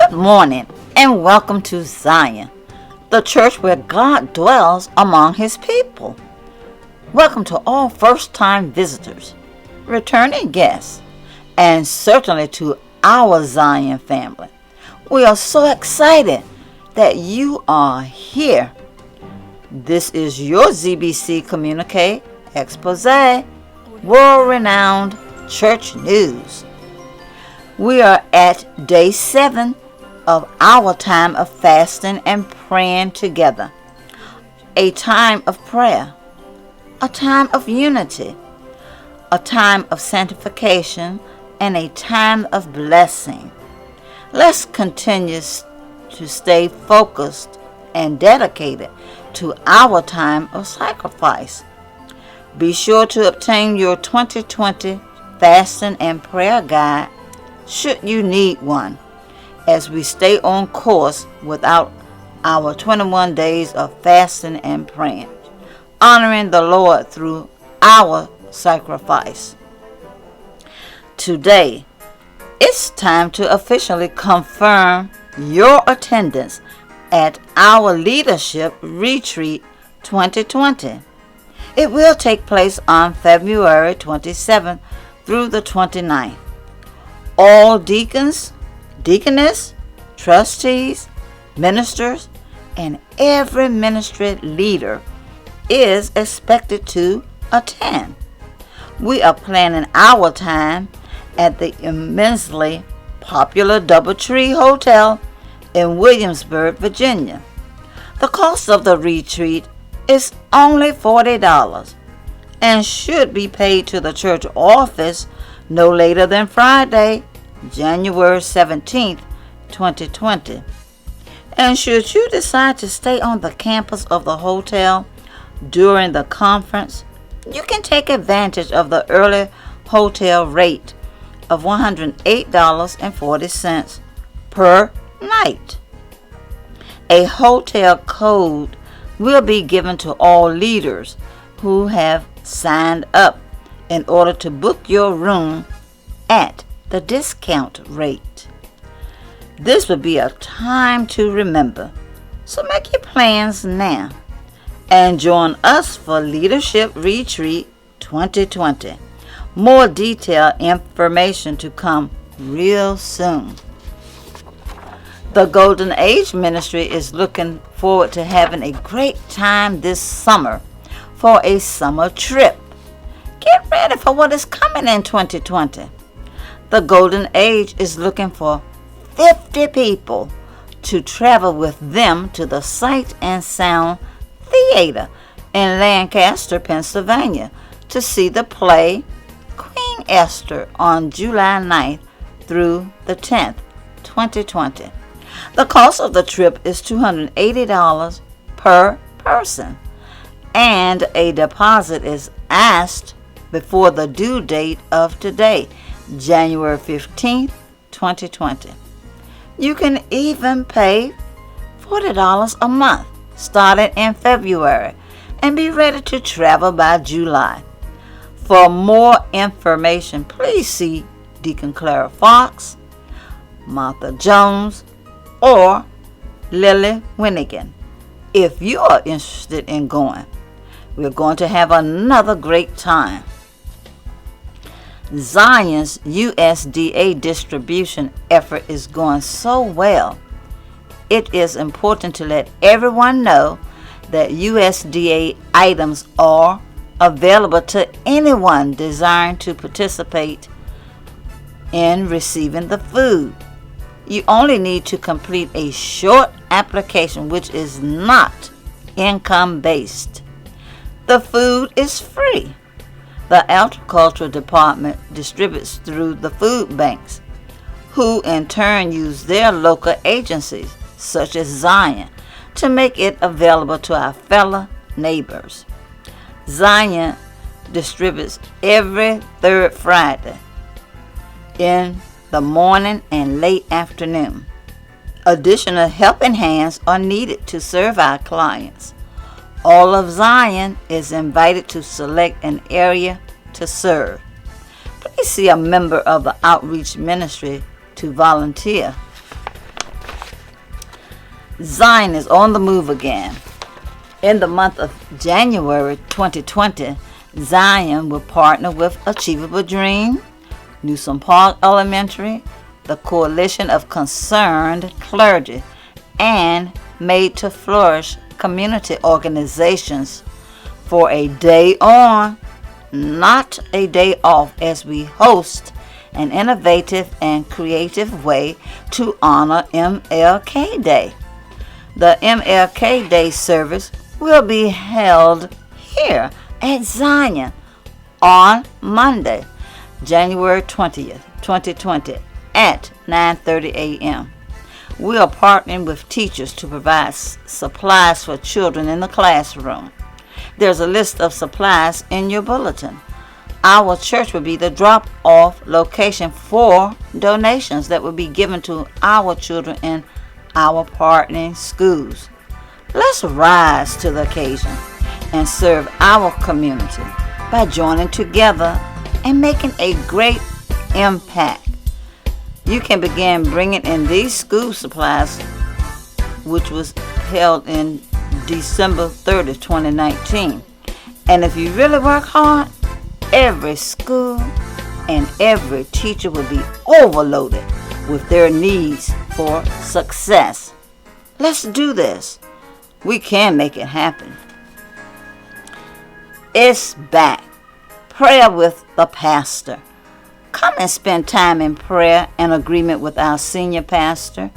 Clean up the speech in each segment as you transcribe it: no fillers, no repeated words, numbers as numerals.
Good morning and welcome to Zion, the church where God dwells among his people. Welcome to all first-time visitors, returning guests, and certainly to our Zion family. We are so excited that you are here. This is your ZBC Communique Expose, world-renowned church news. We are at day 7 of our time of fasting and praying together. A time of prayer, a time of unity, a time of sanctification, and a time of blessing. Let's continue to stay focused and dedicated to our time of sacrifice. Be sure to obtain your 2020 fasting and prayer guide should you need one, as we stay on course without our 21 days of fasting and praying, honoring the Lord through our sacrifice. Today, it's time to officially confirm your attendance at our Leadership Retreat 2020. It will take place on February 27th through the 29th. All deacons, deaconess, trustees, ministers, and every ministry leader is expected to attend. We are planning our time at the immensely popular DoubleTree Hotel in Williamsburg, Virginia. The cost of the retreat is only $40 and should be paid to the church office no later than Friday, January 17th, 2020. And should you decide to stay on the campus of the hotel during the conference, you can take advantage of the early hotel rate of $108.40 per night. A hotel code will be given to all leaders who have signed up in order to book your room at the discount rate. This will be a time to remember, so make your plans now and join us for Leadership Retreat 2020. More detailed information to come real soon. The Golden Age Ministry is looking forward to having a great time this summer for a summer trip. Get ready for what is coming in 2020. The Golden Age is looking for 50 people to travel with them to the Sight and Sound Theater in Lancaster, Pennsylvania to see the play Queen Esther on July 9th through the 10th, 2020. The cost of the trip is $280 per person, and a deposit is asked before the due date of today, January 15th, 2020. You can even pay $40 a month starting in February and be ready to travel by July. For more information, please see Deacon Clara Fox, Martha Jones, or Lily Winnigan. If you are interested in going, we're going to have another great time. Zion's USDA distribution effort is going so well. It is important to let everyone know that USDA items are available to anyone desiring to participate in receiving the food. You only need to complete a short application which is not income-based. The food is free. The Agricultural Department distributes through the food banks, who in turn use their local agencies, such as Zion, to make it available to our fellow neighbors. Zion distributes every third Friday in the morning and late afternoon. Additional helping hands are needed to serve our clients. All of Zion is invited to select an area to serve. Please see a member of the outreach ministry to volunteer. Zion is on the move again. In the month of January 2020, Zion will partner with Achievable Dream, Newsom Park Elementary, the Coalition of Concerned Clergy, and Made to Flourish community organizations for a day on, not a day off, as we host an innovative and creative way to honor MLK Day. The MLK Day service will be held here at Zion on Monday, January 20th, 2020 at 9:30 a.m. We are partnering with teachers to provide supplies for children in the classroom. There's a list of supplies in your bulletin. Our church will be the drop-off location for donations that will be given to our children in our partnering schools. Let's rise to the occasion and serve our community by joining together and making a great impact. You can begin bringing in these school supplies, which was held in December 30th, 2019. And if you really work hard, every school and every teacher will be overloaded with their needs for success. Let's do this. We can make it happen. It's back. Prayer with the pastor. Come and spend time in prayer and agreement with our senior pastor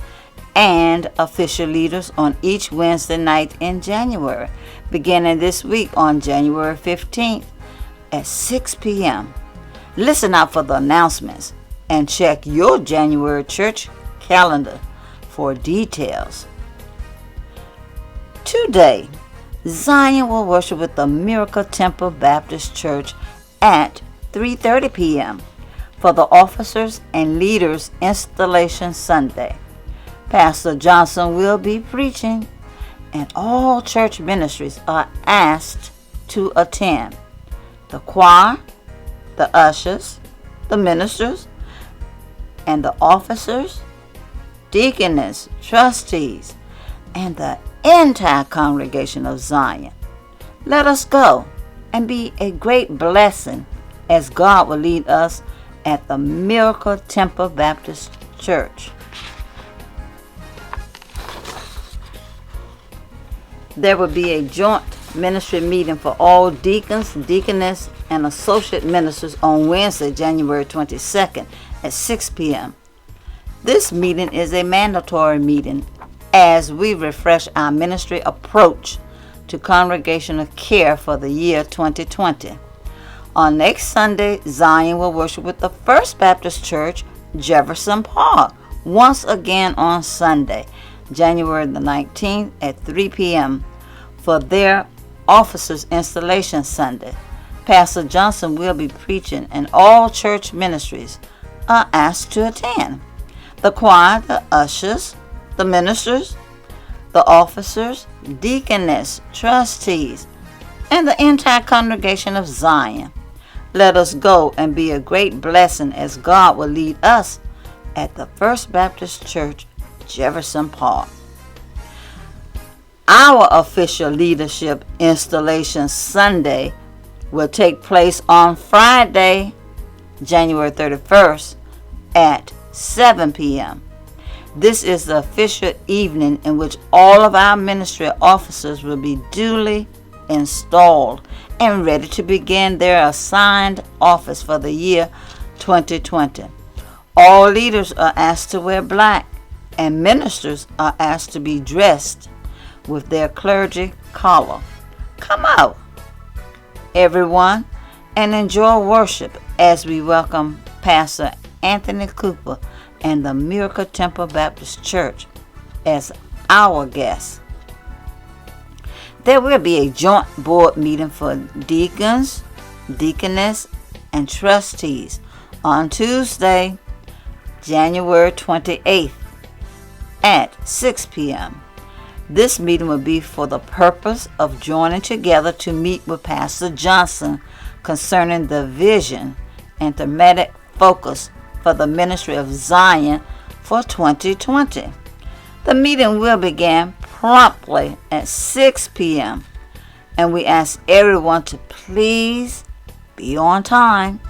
and official leaders on each Wednesday night in January, beginning this week on January 15th at 6 p.m. Listen out for the announcements and check your January church calendar for details. Today, Zion will worship with the Miracle Temple Baptist Church at 3:30 p.m. for the Officers and Leaders Installation Sunday. Pastor Johnson will be preaching, and all church ministries are asked to attend. The choir, the ushers, the ministers, and the officers, deaconess, trustees, and the entire congregation of Zion. Let us go and be a great blessing as God will lead us at the Miracle Temple Baptist Church. There will be a joint ministry meeting for all deacons, deaconess, and associate ministers on Wednesday, January 22nd at 6 p.m. This meeting is a mandatory meeting as we refresh our ministry approach to congregational care for the year 2020. On next Sunday, Zion will worship with the First Baptist Church, Jefferson Park, once again on Sunday, January the 19th at 3 p.m. for their Officers Installation Sunday. Pastor Johnson will be preaching and all church ministries are asked to attend. The choir, the ushers, the ministers, the officers, deaconess, trustees, and the entire congregation of Zion. Let us go and be a great blessing as God will lead us at the First Baptist Church, Jefferson Park. Our official leadership installation Sunday will take place on Friday, January 31st at 7 p.m. This is the official evening in which all of our ministry officers will be duly installed and ready to begin their assigned office for the year 2020. All leaders are asked to wear black, and ministers are asked to be dressed with their clergy collar. Come out, everyone, and enjoy worship as we welcome Pastor Anthony Cooper and the Miracle Temple Baptist Church as our guests. There will be a joint board meeting for deacons, deaconess, and trustees on Tuesday, January 28th at 6 p.m. This meeting will be for the purpose of joining together to meet with Pastor Johnson concerning the vision and thematic focus for the ministry of Zion for 2020. The meeting will begin promptly at 6 p.m. and we ask everyone to please be on time.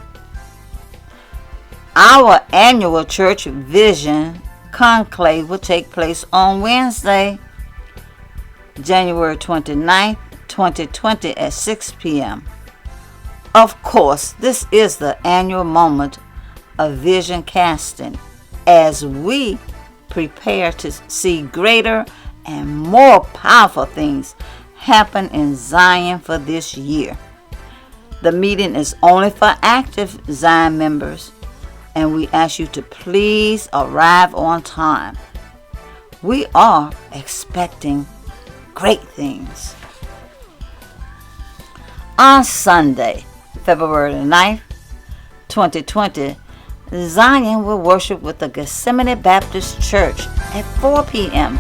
Our annual church vision conclave will take place on Wednesday, January 29th, 2020 at 6 p.m. Of course, this is the annual moment of vision casting as we prepare to see greater and more powerful things happen in Zion for this year. The meeting is only for active Zion members, and we ask you to please arrive on time. We are expecting great things. On Sunday, February 9th, 2020, Zion will worship with the Gethsemane Baptist Church at 4 p.m.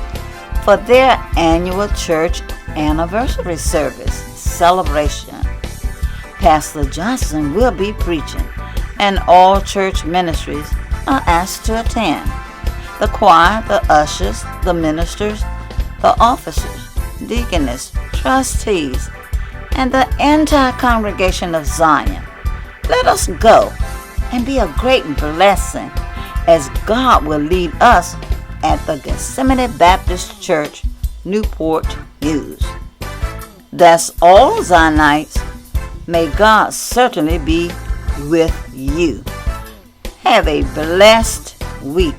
for their annual church anniversary service celebration. Pastor Johnson will be preaching, and all church ministries are asked to attend. The choir, the ushers, the ministers, the officers, deaconess, trustees, and the entire congregation of Zion. Let us go and be a great blessing as God will lead us at the Gethsemane Baptist Church, Newport News. That's all, Zionites. May God certainly be with you. Have a blessed week.